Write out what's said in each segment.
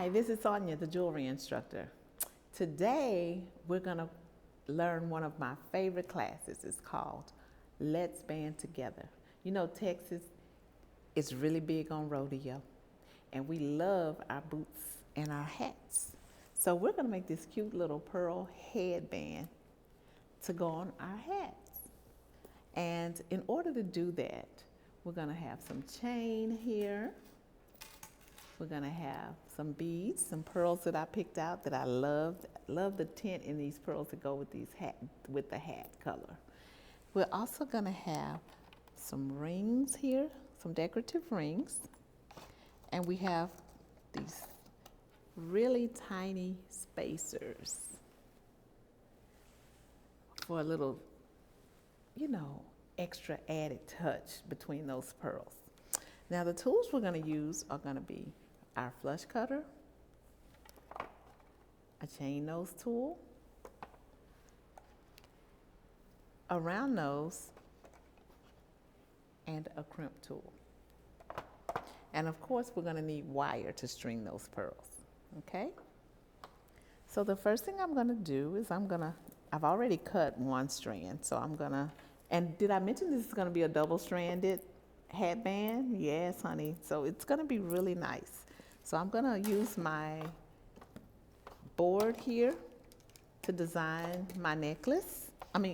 Hi, this is Sonia, the jewelry instructor. Today, we're going to learn one of my favorite classes. It's called Let's Band Together. You know, Texas is really big on rodeo, and we love our boots and our hats. So we're going to make this cute little pearl headband to go on our hats. And in order to do that, we're going to have some chain here. We're gonna have some beads, some pearls that I picked out that I loved. Love the tint in these pearls to go with with the hat color. We're also gonna have some rings here, some decorative rings. And we have these really tiny spacers for a little, extra added touch between those pearls. Now the tools we're gonna use are gonna be our flush cutter, a chain nose tool, a round nose, and a crimp tool. And of course, we're going to need wire to string those pearls, okay? So the first thing I'm going to do is I've already cut one strand, so and did I mention this is going to be a double-stranded headband? Yes, honey. So it's going to be really nice. So I'm going to use my board here to design my necklace. I'm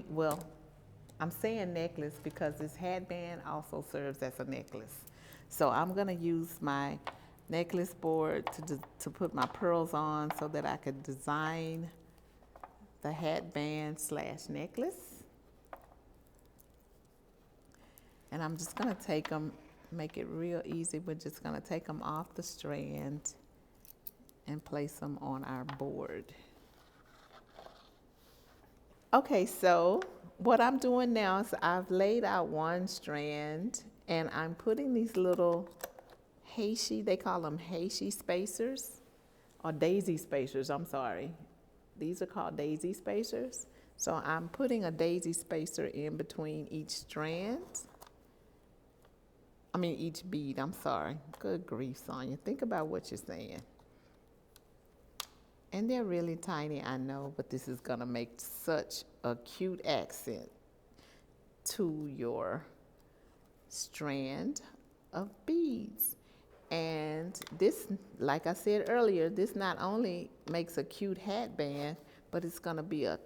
saying necklace because this headband also serves as a necklace. So I'm going to use my necklace board to put my pearls on so that I could design the headband / necklace. And I'm just going to take them, make it real easy. We're just going to take them off the strand and place them on our board. Okay, so what I'm doing now is I've laid out one strand and I'm putting these little Heishi, they call them Heishi spacers, or daisy spacers, I'm sorry. These are called daisy spacers. So I'm putting a daisy spacer in between each each bead, I'm sorry. Good grief, Sonia. Think about what you're saying. And they're really tiny, I know, but this is gonna make such a cute accent to your strand of beads. And this, like I said earlier, this not only makes a cute headband, but it's gonna be a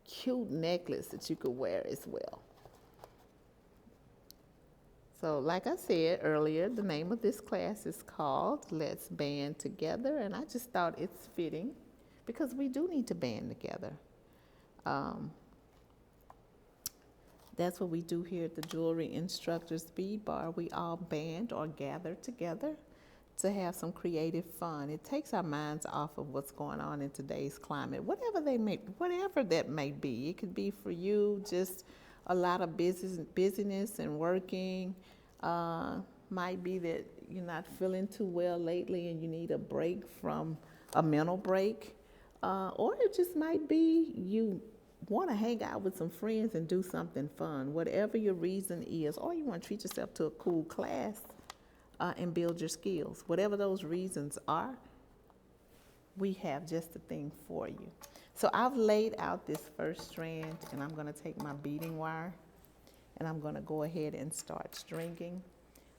cute necklace that you could wear as well. So like I said earlier, the name of this class is called Let's Band Together, and I just thought it's fitting because we do need to band together. That's what we do here at the Jewelry Instructors Bead Bar. We all band or gather together to have some creative fun. It takes our minds off of what's going on in today's climate, whatever that may be. It could be for you just a lot of busyness and working. Might be that you're not feeling too well lately and you need a break from a mental break. Or it just might be you want to hang out with some friends and do something fun. Whatever your reason is, or you want to treat yourself to a cool class and build your skills. Whatever those reasons are, we have just the thing for you. So I've laid out this first strand and I'm going to take my beading wire and I'm going to go ahead and start stringing.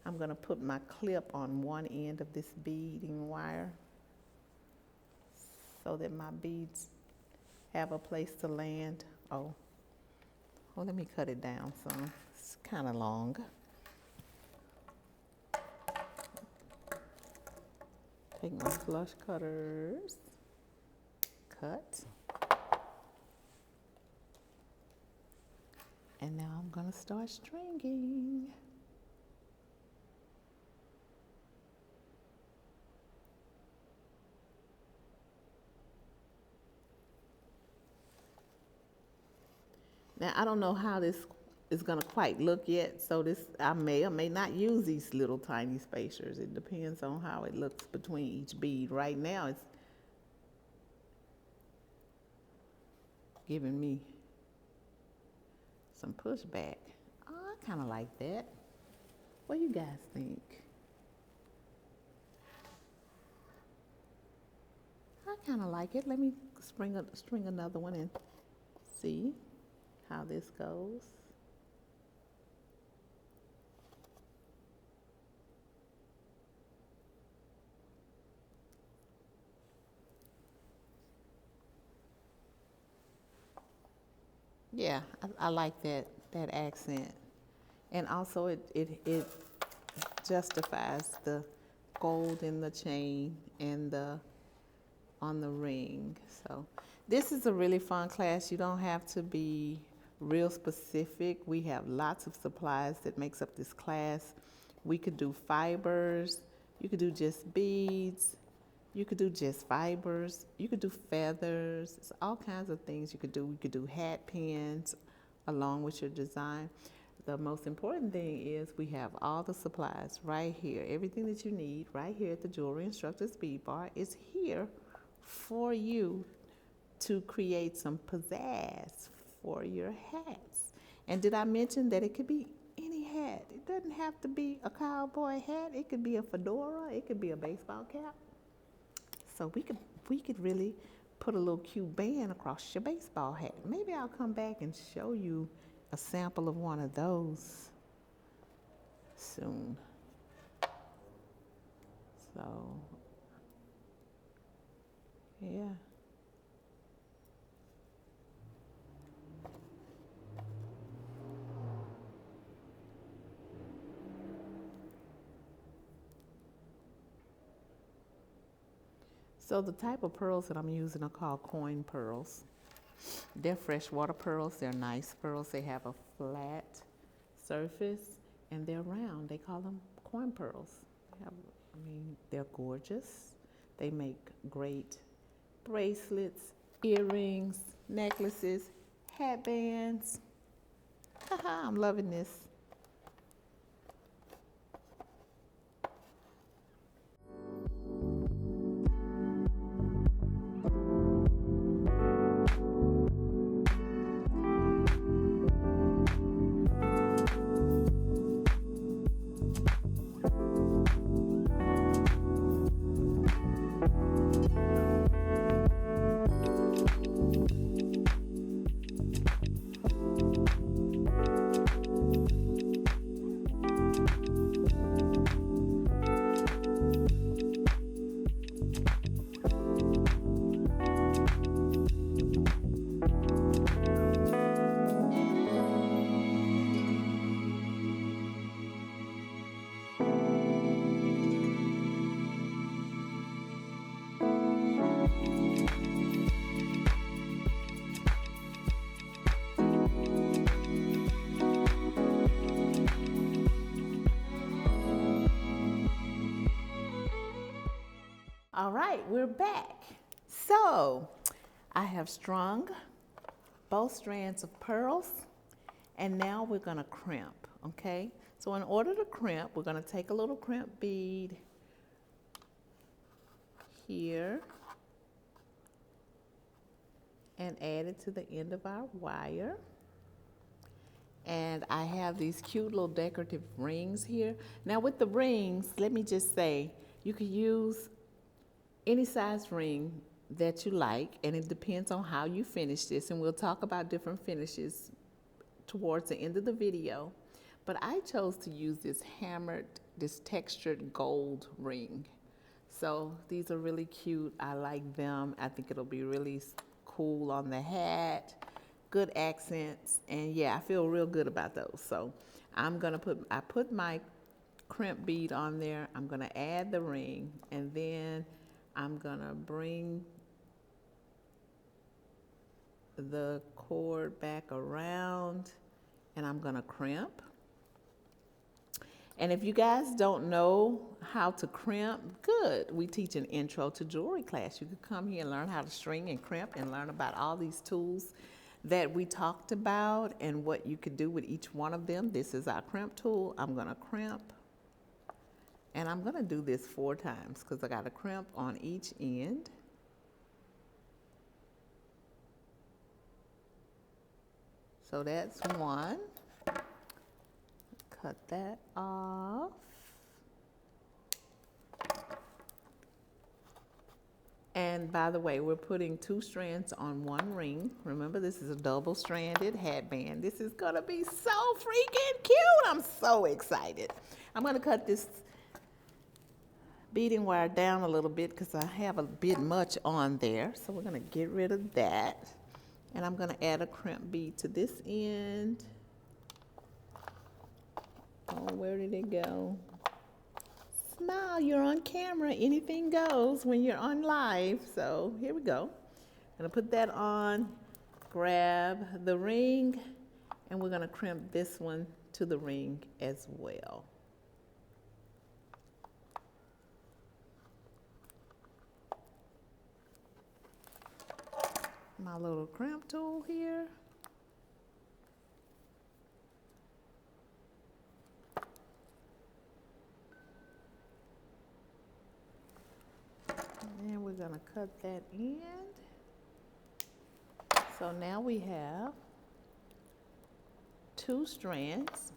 I'm going to put my clip on one end of this beading wire so that my beads have a place to land. Oh, let me cut it down some. It's kind of long. Take my flush cutters, cut. And now I'm going to start stringing. Now, I don't know how this is going to quite look yet, so I may or may not use these little tiny spacers. It depends on how it looks between each bead. Right now, it's giving me some pushback. Oh, I kind of like that. What do you guys think? kind of like it. Let me string another one and see how this goes. Yeah, I like that accent, and also it justifies the gold in the chain and the on the ring. So this is a really fun class. You don't have to be real specific. We have lots of supplies that makes up this class. We could do fibers, you could do just beads, you could do just fibers, you could do feathers. It's all kinds of things you could do. You could do hat pins along with your design. The most important thing is we have all the supplies right here. Everything that you need right here at the Jewelry Instructor Speed Bar is here for you to create some pizzazz for your hats. And did I mention that it could be any hat? It doesn't have to be a cowboy hat. It could be a fedora. It could be a baseball cap. So we could really put a little cute band across your baseball hat. Maybe I'll come back and show you a sample of one of those soon. So, yeah. So the type of pearls that I'm using are called coin pearls. They're freshwater pearls. They're nice pearls. They have a flat surface and they're round. They call them coin pearls. They're gorgeous. They make great bracelets, earrings, necklaces, headbands. Haha, I'm loving this. All right, we're back. So I have strung both strands of pearls and now we're gonna crimp, okay? So in order to crimp, we're gonna take a little crimp bead here and add it to the end of our wire. And I have these cute little decorative rings here. Now with the rings, let me just say, you can use any size ring that you like, and it depends on how you finish this, and we'll talk about different finishes towards the end of the video. But I chose to use this textured gold ring. So these are really cute. I like them. I think it'll be really cool on the hat, good accents, and yeah, I feel real good about those. So I put my crimp bead on there. I'm gonna add the ring, and then I'm gonna bring the cord back around and I'm gonna crimp. And if you guys don't know how to crimp, good. We teach an intro to jewelry class. You could come here and learn how to string and crimp and learn about all these tools that we talked about and what you could do with each one of them. This is our crimp tool. I'm gonna crimp. And I'm gonna do this 4 times because I got a crimp on each end. So that's 1. Cut that off. And by the way, we're putting 2 strands on 1 ring. Remember, this is a double-stranded headband. This is gonna be so freaking cute. I'm so excited. I'm gonna cut this beading wire down a little bit because I have a bit much on there. So we're gonna get rid of that. And I'm gonna add a crimp bead to this end. Oh, where did it go? Smile, you're on camera. Anything goes when you're on live. So here we go. I'm gonna put that on, grab the ring, and we're gonna crimp this one to the ring as well. My little crimp tool here. And we're gonna cut that end. So now we have 2 strands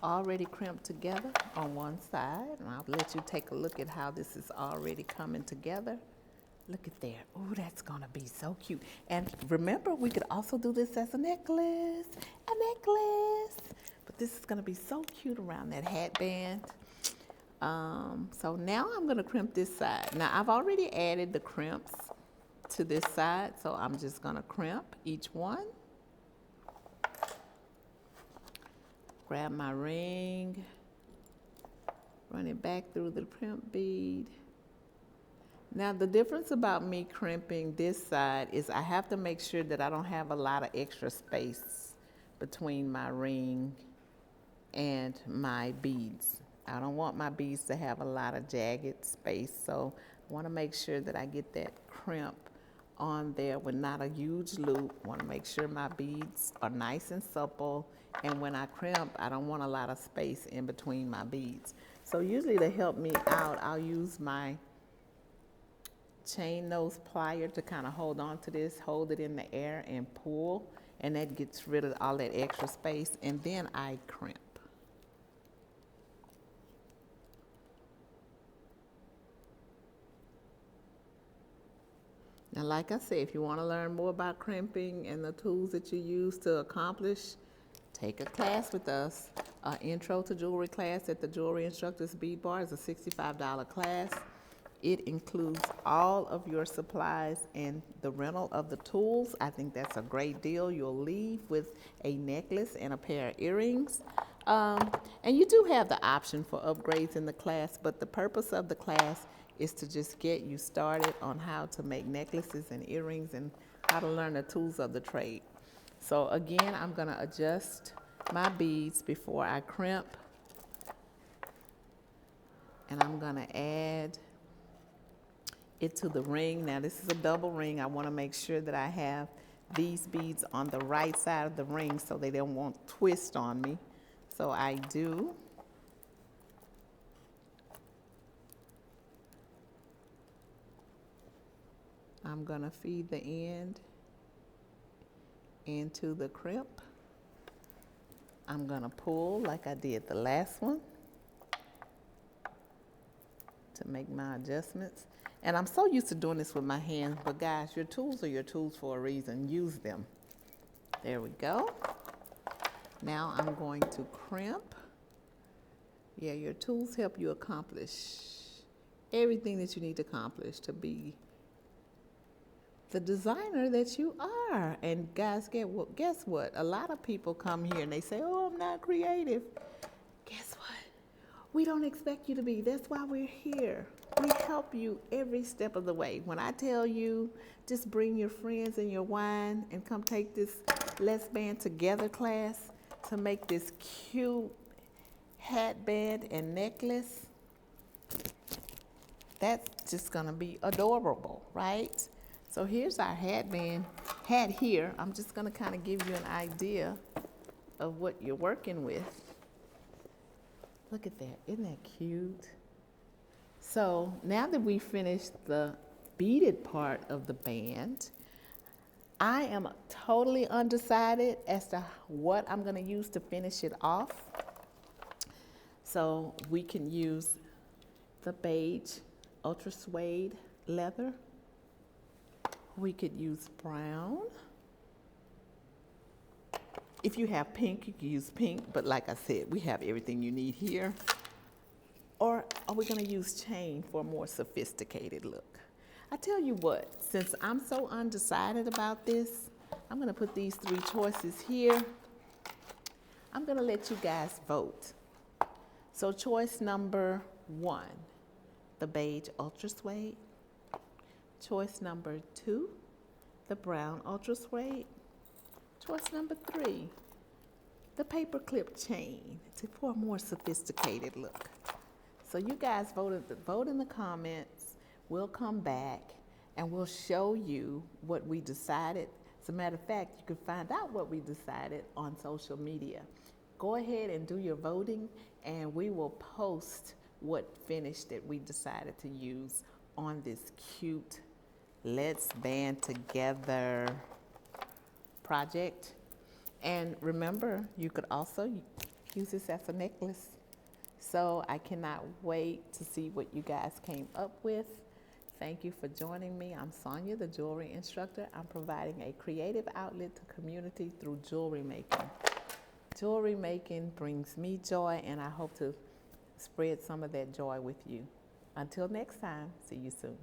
already crimped together on one side. And I'll let you take a look at how this is already coming together. Look at there. Oh, that's gonna be so cute. And remember, we could also do this as a necklace. But this is gonna be so cute around that headband. So now I'm gonna crimp this side. Now I've already added the crimps to this side, so I'm just gonna crimp each one. Grab my ring, run it back through the crimp bead. Now the difference about me crimping this side is I have to make sure that I don't have a lot of extra space between my ring and my beads. I don't want my beads to have a lot of jagged space, so I want to make sure that I get that crimp on there with not a huge loop. I want to make sure my beads are nice and supple, and when I crimp, I don't want a lot of space in between my beads. So usually to help me out, I'll use my chain nose plier to kind of hold on to this, hold it in the air and pull, and that gets rid of all that extra space, and then I crimp. Now, like I said, if you want to learn more about crimping and the tools that you use to accomplish, take a class with us. Intro to Jewelry class at the Jewelry Instructor's Bead Bar is a $65 class. It includes all of your supplies and the rental of the tools. I think that's a great deal. You'll leave with a necklace and a pair of earrings. And you do have the option for upgrades in the class, but the purpose of the class is to just get you started on how to make necklaces and earrings and how to learn the tools of the trade. So again, I'm gonna adjust my beads before I crimp, and I'm gonna add it to the ring. Now this is a double ring. I wanna make sure that I have these beads on the right side of the ring so they don't won't twist on me. So I do. I'm gonna feed the end into the crimp. I'm gonna pull like I did the last one to make my adjustments. And I'm so used to doing this with my hands, but guys, your tools are your tools for a reason. Use them. There we go. Now I'm going to crimp. Yeah, your tools help you accomplish everything that you need to accomplish to be the designer that you are. And guys, guess what? A lot of people come here and they say, oh, I'm not creative. Guess what? We don't expect you to be. That's why we're here. We help you every step of the way. When I tell you, just bring your friends and your wine and come take this Let's Band Together class to make this cute headband and necklace, that's just gonna be adorable, right? So here's our hat here. I'm just gonna kind of give you an idea of what you're working with. Look at that, isn't that cute? So now that we finished the beaded part of the band, I am totally undecided as to what I'm gonna use to finish it off. So we can use the beige ultra suede leather. We could use brown. If you have pink, you can use pink, but like I said, we have everything you need here. Or are we gonna use chain for a more sophisticated look? I tell you what, since I'm so undecided about this, I'm gonna put these 3 choices here. I'm gonna let you guys vote. So choice number 1, the beige ultra suede. Choice number 2, the brown ultra suede. Choice number 3, the paperclip chain for a more sophisticated look. So you guys vote in the comments. We'll come back and we'll show you what we decided. As a matter of fact, you can find out what we decided on social media. Go ahead and do your voting, and we will post what finish that we decided to use on this cute Let's Band Together project. And remember, you could also use this as a necklace. So I cannot wait to see what you guys came up with. Thank you for joining me. I'm Sonia, the jewelry instructor. I'm providing a creative outlet to community through jewelry making. Jewelry making brings me joy, and I hope to spread some of that joy with you. Until next time, see you soon.